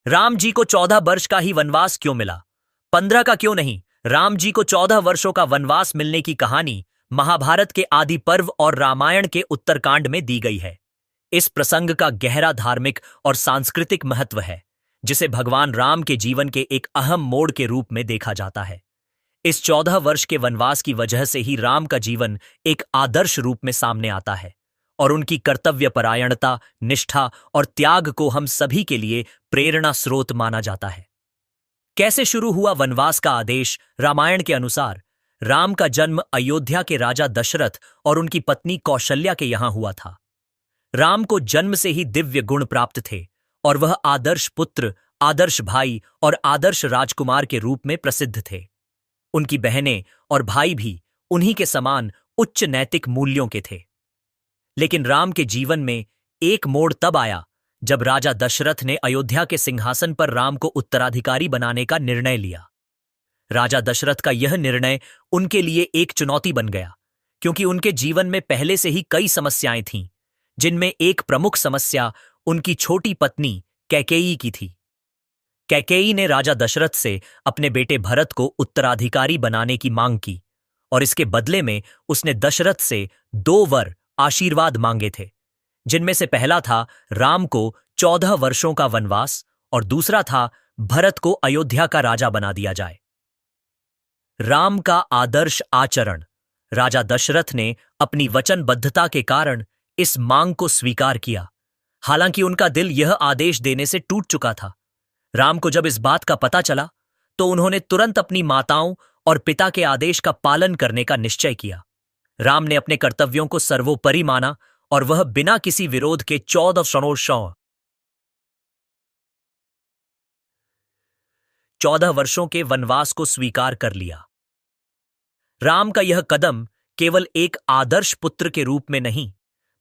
राम जी को 14 वर्ष का ही वनवास क्यों मिला? 15 का क्यों नहीं? राम जी को 14 वर्षों का वनवास मिलने की कहानी महाभारत के आदि पर्व और रामायण के उत्तरकांड में दी गई है। इस प्रसंग का गहरा धार्मिक और सांस्कृतिक महत्व है, जिसे भगवान राम के जीवन के एक अहम मोड़ के रूप में देखा जाता है। इस 14 वर्ष के वनवास की वजह से ही राम का जीवन एक आदर्श रूप में सामने आता है और उनकी कर्तव्यपरायणता, निष्ठा और त्याग को हम सभी के लिए प्रेरणा स्रोत माना जाता है। कैसे शुरू हुआ वनवास का आदेश? रामायण के अनुसार राम का जन्म अयोध्या के राजा दशरथ और उनकी पत्नी कौशल्या के यहां हुआ था। राम को जन्म से ही दिव्य गुण प्राप्त थे और वह आदर्श पुत्र, आदर्श भाई और आदर्श राजकुमार के रूप में प्रसिद्ध थे। उनकी बहनें और भाई भी उन्हीं के समान उच्च नैतिक मूल्यों के थे। लेकिन राम के जीवन में एक मोड़ तब आया जब राजा दशरथ ने अयोध्या के सिंहासन पर राम को उत्तराधिकारी बनाने का निर्णय लिया। राजा दशरथ का यह निर्णय उनके लिए एक चुनौती बन गया, क्योंकि उनके जीवन में पहले से ही कई समस्याएं थीं, जिनमें एक प्रमुख समस्या उनकी छोटी पत्नी कैकेयी की थी। कैकेयी ने राजा दशरथ से अपने बेटे भरत को उत्तराधिकारी बनाने की मांग की और इसके बदले में उसने दशरथ से 2 वर आशीर्वाद मांगे थे, जिनमें से पहला था राम को 14 वर्षों का वनवास और दूसरा था भरत को अयोध्या का राजा बना दिया जाए। राम का आदर्श आचरण। राजा दशरथ ने अपनी वचनबद्धता के कारण इस मांग को स्वीकार किया, हालांकि उनका दिल यह आदेश देने से टूट चुका था। राम को जब इस बात का पता चला तो उन्होंने तुरंत अपनी माताओं और पिता के आदेश का पालन करने का निश्चय किया। राम ने अपने कर्तव्यों को सर्वोपरि माना और वह बिना किसी विरोध के 14 वर्षों के वनवास को स्वीकार कर लिया। राम का यह कदम केवल एक आदर्श पुत्र के रूप में नहीं,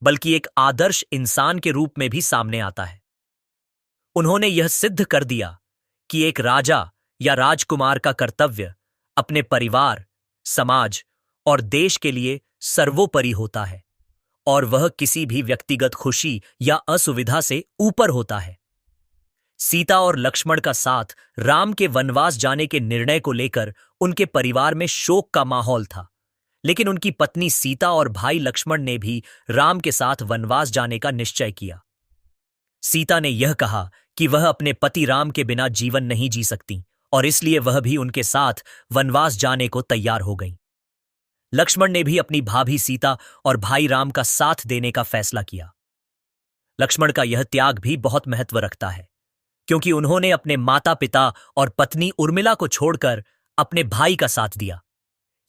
बल्कि एक आदर्श इंसान के रूप में भी सामने आता है। उन्होंने यह सिद्ध कर दिया कि एक राजा या राजकुमार का कर्तव्य अपने परिवार, समाज और देश के लिए सर्वोपरि होता है और वह किसी भी व्यक्तिगत खुशी या असुविधा से ऊपर होता है। सीता और लक्ष्मण का साथ राम के वनवास जाने के निर्णय को लेकर उनके परिवार में शोक का माहौल था, लेकिन उनकी पत्नी सीता और भाई लक्ष्मण ने भी राम के साथ वनवास जाने का निश्चय किया। सीता ने यह कहा कि वह अपने पति राम के बिना जीवन नहीं जी सकती और इसलिए वह भी उनके साथ वनवास जाने को तैयार हो गई। लक्ष्मण ने भी अपनी भाभी सीता और भाई राम का साथ देने का फैसला किया। लक्ष्मण का यह त्याग भी बहुत महत्व रखता है, क्योंकि उन्होंने अपने माता पिता और पत्नी उर्मिला को छोड़कर अपने भाई का साथ दिया।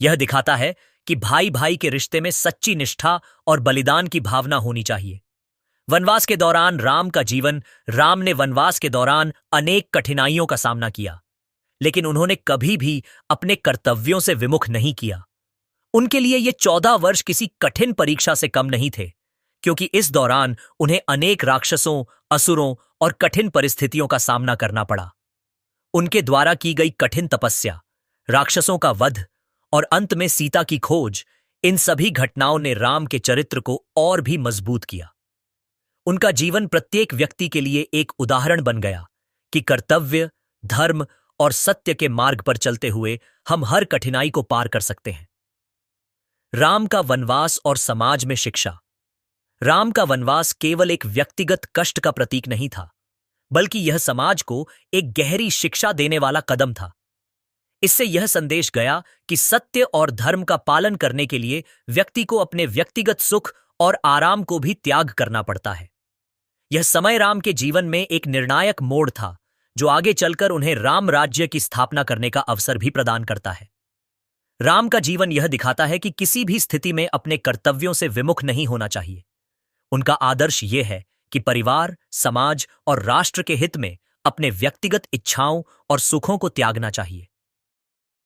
यह दिखाता है कि भाई भाई के रिश्ते में सच्ची निष्ठा और बलिदान की भावना होनी चाहिए। वनवास के दौरान राम ने वनवास के दौरान अनेक कठिनाइयों का सामना किया, लेकिन उन्होंने कभी भी अपने कर्तव्यों से विमुख नहीं किया। उनके लिए ये 14 वर्ष किसी कठिन परीक्षा से कम नहीं थे, क्योंकि इस दौरान उन्हें अनेक राक्षसों, असुरों और कठिन परिस्थितियों का सामना करना पड़ा। उनके द्वारा की गई कठिन तपस्या, राक्षसों का वध और अंत में सीता की खोज, इन सभी घटनाओं ने राम के चरित्र को और भी मजबूत किया। उनका जीवन प्रत्येक व्यक्ति के लिए एक उदाहरण बन गया कि कर्तव्य, धर्म और सत्य के मार्ग पर चलते हुए हम हर कठिनाई को पार कर सकते हैं। राम का वनवास और समाज में शिक्षा। राम का वनवास केवल एक व्यक्तिगत कष्ट का प्रतीक नहीं था, बल्कि यह समाज को एक गहरी शिक्षा देने वाला कदम था। इससे यह संदेश गया कि सत्य और धर्म का पालन करने के लिए व्यक्ति को अपने व्यक्तिगत सुख और आराम को भी त्याग करना पड़ता है। यह समय राम के जीवन में एक निर्णायक मोड़ था, जो आगे चलकर उन्हें राम राज्य की स्थापना करने का अवसर भी प्रदान करता है। राम का जीवन यह दिखाता है कि किसी भी स्थिति में अपने कर्तव्यों से विमुख नहीं होना चाहिए। उनका आदर्श यह है कि परिवार, समाज और राष्ट्र के हित में अपने व्यक्तिगत इच्छाओं और सुखों को त्यागना चाहिए।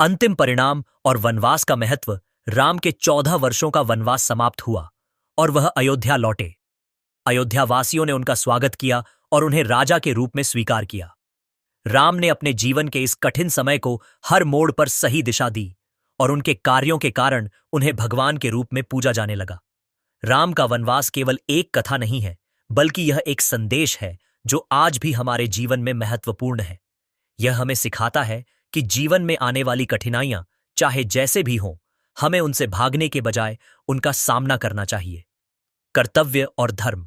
अंतिम परिणाम और वनवास का महत्व। राम के 14 वर्षों का वनवास समाप्त हुआ और वह अयोध्या लौटे। अयोध्या वासियों ने उनका स्वागत किया और उन्हें राजा के रूप में स्वीकार किया। राम ने अपने जीवन के इस कठिन समय को हर मोड़ पर सही दिशा दी और उनके कार्यों के कारण उन्हें भगवान के रूप में पूजा जाने लगा। राम का वनवास केवल एक कथा नहीं है, बल्कि यह एक संदेश है जो आज भी हमारे जीवन में महत्वपूर्ण है। यह हमें सिखाता है कि जीवन में आने वाली कठिनाइयां चाहे जैसे भी हों, हमें उनसे भागने के बजाय उनका सामना करना चाहिए। कर्तव्य और धर्म।